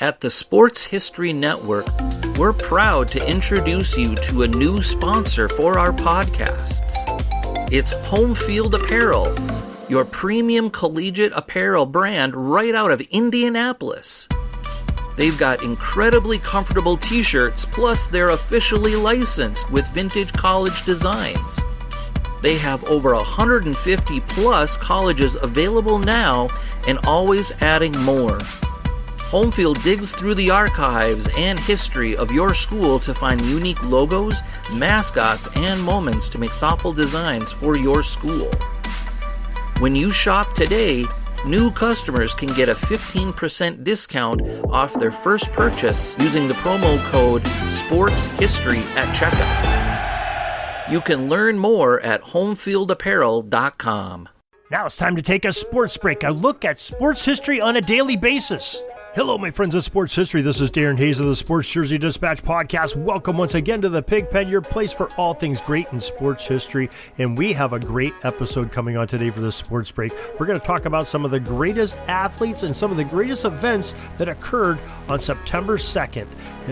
At the Sports History Network, we're proud to introduce you to a new sponsor for our podcasts. It's Home Field Apparel, your premium collegiate apparel brand right out of Indianapolis. They've got incredibly comfortable t-shirts, plus they're officially licensed with vintage college designs. They have over 150 plus colleges available now and always adding more. Homefield digs through the archives and history of your school to find unique logos, mascots, and moments to make thoughtful designs for your school. When you shop today, new customers can get a 15% discount off their first purchase using the promo code SPORTSHISTORY at checkout. You can learn more at homefieldapparel.com. Now it's time to take a sports break, a look at sports history on a daily basis. Hello, my friends of sports history. This is Darren Hayes of the Sports Jersey Dispatch podcast. Welcome once again to the Pigpen, your place for all things great in sports history. And we have a great episode coming on today for this sports break. We're going to talk about some of the greatest athletes and some of the greatest events that occurred on September 2nd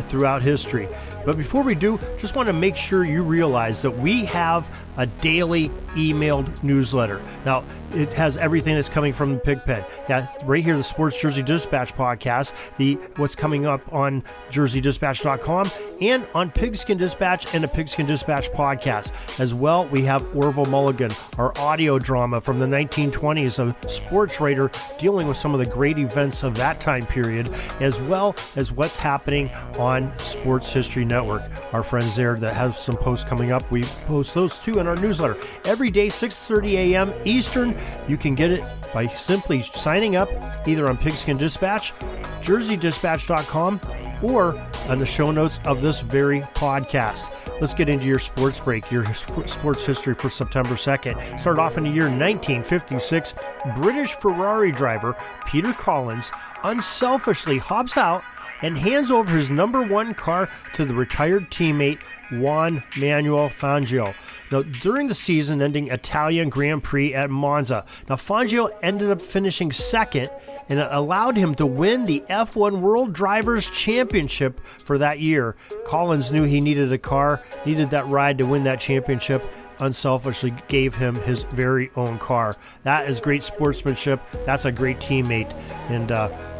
throughout history. But before we do, just want to make sure you realize that we have a daily emailed newsletter. Now, it has everything that's coming from the Pigpen. Yeah, right here, the Sports Jersey Dispatch podcast, what's coming up on jerseydispatch.com and on Pigskin Dispatch and the Pigskin Dispatch podcast. As well, we have Orville Mulligan, our audio drama from the 1920s, a sports writer dealing with some of the great events of that time period, as well as what's happening on Sports History Network. Our friends there that have some posts coming up, we post those too in our newsletter. Every day, 6:30 a.m. Eastern. You can get it by simply signing up either on Pigskin Dispatch, jerseydispatch.com, or on the show notes of this very podcast. Let's get into your sports break, your sports history for September 2nd. Start off in the year 1956. British Ferrari driver Peter Collins unselfishly hops out and hands over his number one car to the retired teammate Juan Manuel Fangio. Now, during the season-ending Italian Grand Prix at Monza, Fangio ended up finishing second, and it allowed him to win the F1 World Drivers' Championship for that year. Collins knew he needed a car, needed that ride to win that championship, unselfishly gave him his very own car. That is great sportsmanship. That's a great teammate, and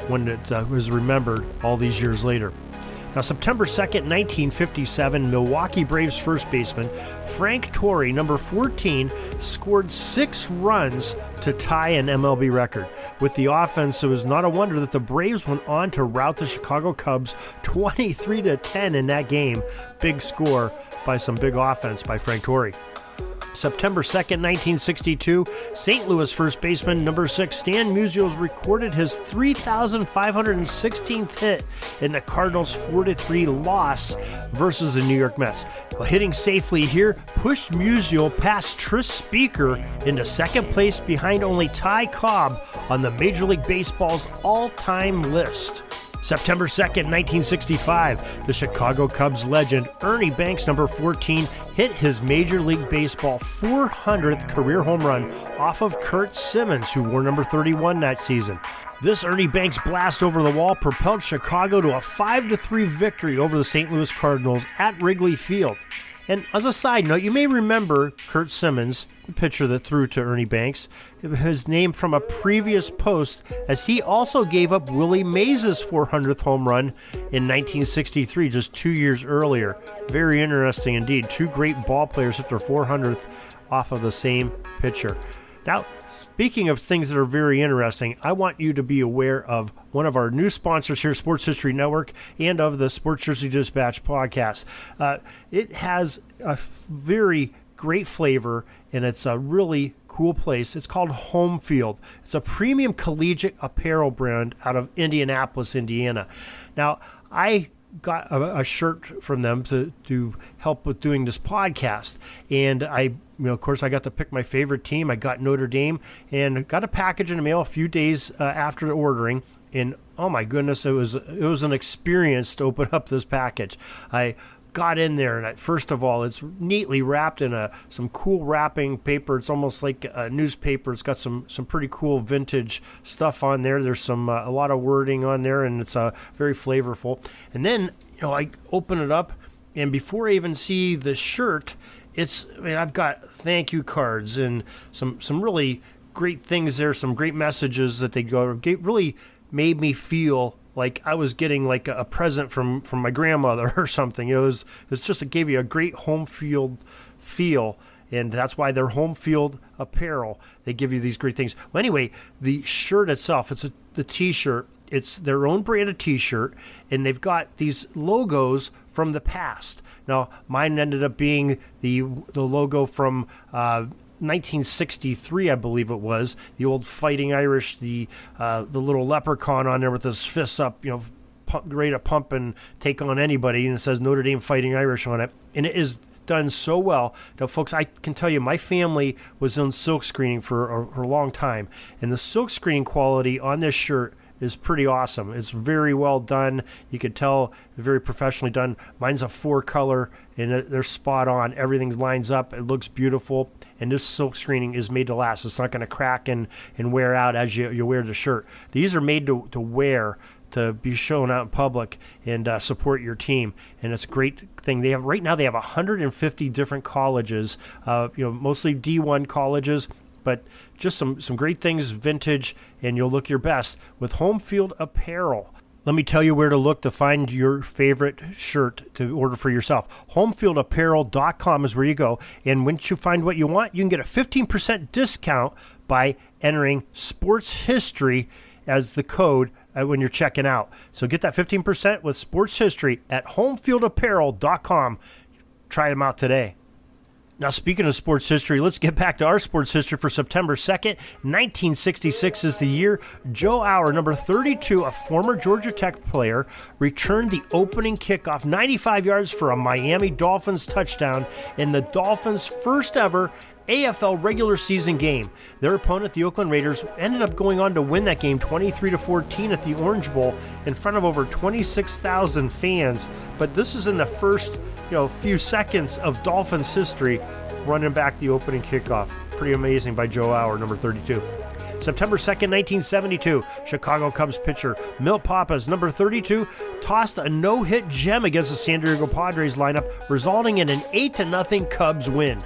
one that was remembered all these years later. Now, September 2nd, 1957, Milwaukee Braves first baseman Frank Torre, number 14, scored 6 runs to tie an MLB record. With the offense, it was not a wonder that the Braves went on to rout the Chicago Cubs 23-10 in that game. Big score by some big offense by Frank Torre. September 2nd, 1962, St. Louis first baseman number 6 Stan Musial recorded his 3,516th hit in the Cardinals' 4-3 loss versus the New York Mets. Well, hitting safely here pushed Musial past Tris Speaker into second place behind only Ty Cobb on the Major League Baseball's all-time list. September 2nd, 1965, the Chicago Cubs legend Ernie Banks, number 14, hit his Major League Baseball 400th career home run off of Curt Simmons, who wore number 31 that season. This Ernie Banks blast over the wall propelled Chicago to a 5-3 victory over the St. Louis Cardinals at Wrigley Field. And as a side note, you may remember Curt Simmons, the pitcher that threw to Ernie Banks, his name from a previous post, as he also gave up Willie Mays' 400th home run in 1963, just 2 years earlier. Very interesting indeed. 2 great ball players hit their 400th off of the same pitcher. Now, speaking of things that are very interesting, I want you to be aware of one of our new sponsors here, Sports History Network, and of the Sports Jersey Dispatch podcast. It has a very great flavor, and it's a really cool place. It's called Homefield. It's a premium collegiate apparel brand out of Indianapolis, Indiana. Now, I got a shirt from them to help with doing this podcast, and of course, I got to pick my favorite team. I got Notre Dame, and got a package in the mail a few days after ordering. And oh my goodness, it was an experience to open up this package. I got in there, and first of all, it's neatly wrapped in some cool wrapping paper. It's almost like a newspaper. It's got some pretty cool vintage stuff on there. There's a lot of wording on there, and it's very flavorful. And then, I open it up, and before I even see the shirt, I've got thank you cards and some really great things there, some great messages that really made me feel like I was getting like a present from my grandmother or something. It gave you a great home field feel, and that's why they're Home Field Apparel. They give you these great things. Well, anyway, the shirt itself, the T-shirt. It's their own brand of T-shirt, and they've got these logos from the past. Now, mine ended up being the logo from 1963, I believe it was, the old Fighting Irish, the little leprechaun on there with his fists up, ready to pump and take on anybody, and it says Notre Dame Fighting Irish on it, and it is done so well. Now, folks, I can tell you, my family was on silk screening for a long time, and the silk screening quality on this shirt is pretty awesome. It's very well done. You could tell very professionally done. Mine's a 4-color, and they're spot on. Everything lines up. It looks beautiful. And this silk screening is made to last. It's not going to crack and wear out as you wear the shirt. These are made to wear, to be shown out in public and support your team. And it's a great thing. Right now they have 150 different colleges, mostly D1 colleges, but just some great things, vintage, and you'll look your best with Home Field Apparel. Let me tell you where to look to find your favorite shirt to order for yourself. Homefieldapparel.com is where you go, and once you find what you want, you can get a 15% discount by entering Sports History as the code when you're checking out. So get that 15% with Sports History at homefieldapparel.com. Try them out today. Now, speaking of sports history, let's get back to our sports history for September 2nd. 1966 is the year Joe Auer, number 32, a former Georgia Tech player, returned the opening kickoff 95 yards for a Miami Dolphins touchdown in the Dolphins' first ever AFL regular season game. Their opponent, the Oakland Raiders, ended up going on to win that game 23-14 at the Orange Bowl in front of over 26,000 fans. But this is in the first few seconds of Dolphins history, running back the opening kickoff. Pretty amazing by Joe Auer, number 32. September 2nd, 1972, Chicago Cubs pitcher Milt Pappas, number 32, tossed a no-hit gem against the San Diego Padres lineup, resulting in an 8-0 Cubs win.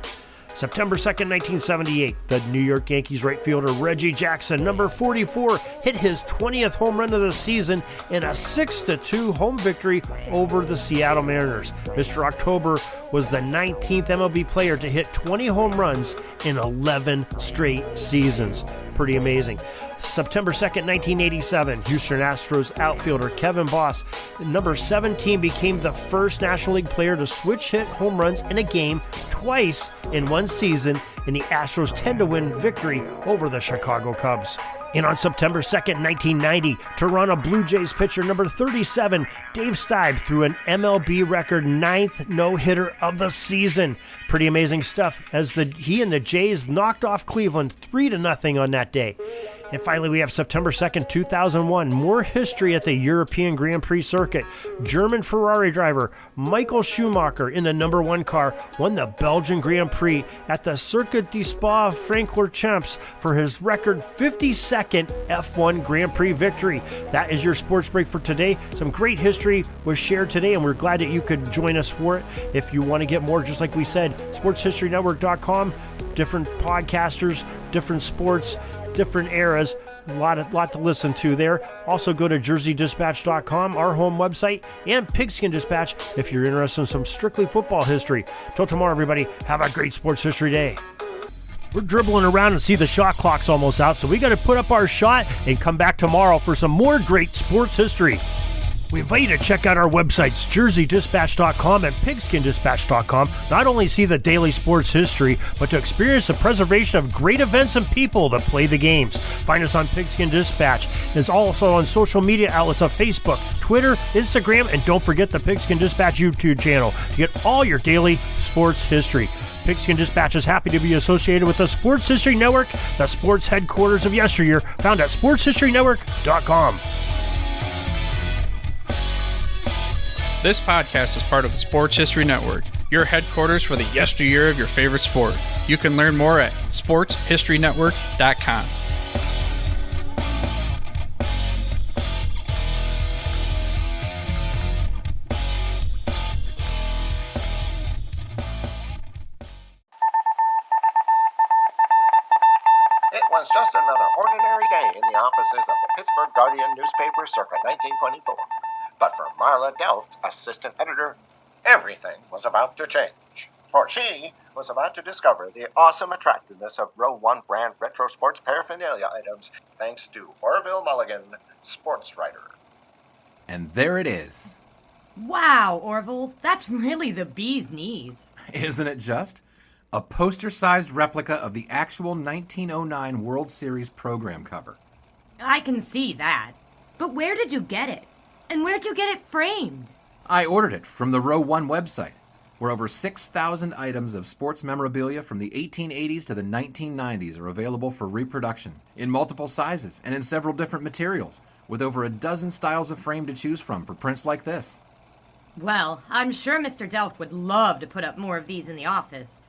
September 2nd, 1978, the New York Yankees right fielder Reggie Jackson, number 44, hit his 20th home run of the season in a 6-2 home victory over the Seattle Mariners. Mr. October was the 19th MLB player to hit 20 home runs in 11 straight seasons. Pretty amazing. September 2nd, 1987, Houston Astros outfielder Kevin Boss, number 17, became the first National League player to switch hit home runs in a game twice in one season in the Astros' 10-win victory over the Chicago Cubs. And on September 2nd, 1990, Toronto Blue Jays pitcher number 37, Dave Stieb, threw an MLB record 9th no-hitter of the season. Pretty amazing stuff, as he and the Jays knocked off Cleveland 3-0 on that day. And finally, we have September 2nd, 2001, more history at the European Grand Prix circuit. German Ferrari driver Michael Schumacher, in the number 1 car, won the Belgian Grand Prix at the Circuit de Spa-Francorchamps for his record 52nd F1 Grand Prix victory. That is your sports break for today. Some great history was shared today, and we're glad that you could join us for it. If you want to get more, just like we said, sportshistorynetwork.com, different podcasters, different sports, different eras, a lot to listen to there. Also go to jerseydispatch.com, our home website, and Pigskin Dispatch if you're interested in some strictly football history. Till tomorrow, everybody, have a great sports history day. We're dribbling around and see the shot clock's almost out, so we got to put up our shot and come back tomorrow for some more great sports history. We invite you to check out our websites, jerseydispatch.com and pigskindispatch.com. Not only see the daily sports history, but to experience the preservation of great events and people that play the games. Find us on Pigskin Dispatch. It's also on social media outlets of Facebook, Twitter, Instagram, and don't forget the Pigskin Dispatch YouTube channel to get all your daily sports history. Pigskin Dispatch is happy to be associated with the Sports History Network, the sports headquarters of yesteryear, found at sportshistorynetwork.com. This podcast is part of the Sports History Network, your headquarters for the yesteryear of your favorite sport. You can learn more at sportshistorynetwork.com. It was just another ordinary day in the offices of the Pittsburgh Guardian newspaper circa 1924. But for Marla Delft, assistant editor, everything was about to change. For she was about to discover the awesome attractiveness of Row 1 brand retro sports paraphernalia items thanks to Orville Mulligan, sports writer. And there it is. Wow, Orville, that's really the bee's knees. Isn't it just? A poster-sized replica of the actual 1909 World Series program cover. I can see that. But where did you get it? And where'd you get it framed? I ordered it from the Row 1 website, where over 6,000 items of sports memorabilia from the 1880s to the 1990s are available for reproduction, in multiple sizes and in several different materials, with over a dozen styles of frame to choose from for prints like this. Well, I'm sure Mr. Delft would love to put up more of these in the office.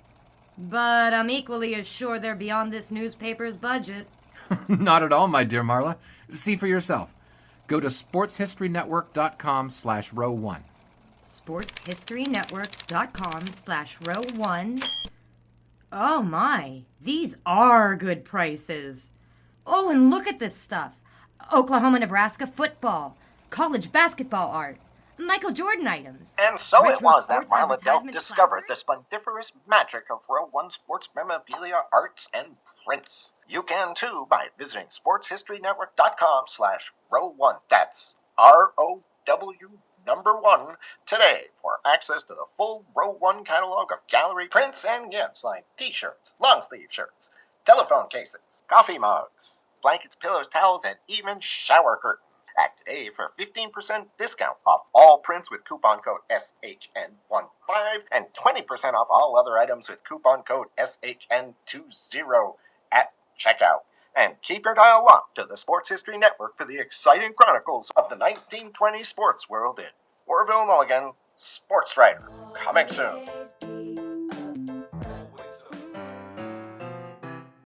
But I'm equally as sure they're beyond this newspaper's budget. Not at all, my dear Marla. See for yourself. Go to sportshistorynetwork.com/row1. sportshistorynetwork.com/row1. Oh my, these are good prices. Oh, and look at this stuff. Oklahoma-Nebraska football, college basketball art, Michael Jordan items. And so retro it was that sports Marla Delft advertisement discovered the flowers. splendiferous magic of Row 1 sports memorabilia, arts, and prints. You can too by visiting sportshistorynetwork.com/row1. That's ROW1 today for access to the full Row 1 catalog of gallery prints and gifts like t-shirts, long sleeve shirts, telephone cases, coffee mugs, blankets, pillows, towels, and even shower curtains. Act today for 15% discount off all prints with coupon code SHN15 and 20% off all other items with coupon code SHN20 at checkout. And keep your dial locked to the Sports History Network for the exciting chronicles of the 1920 sports world in Orville Mulligan, sports writer. Coming soon.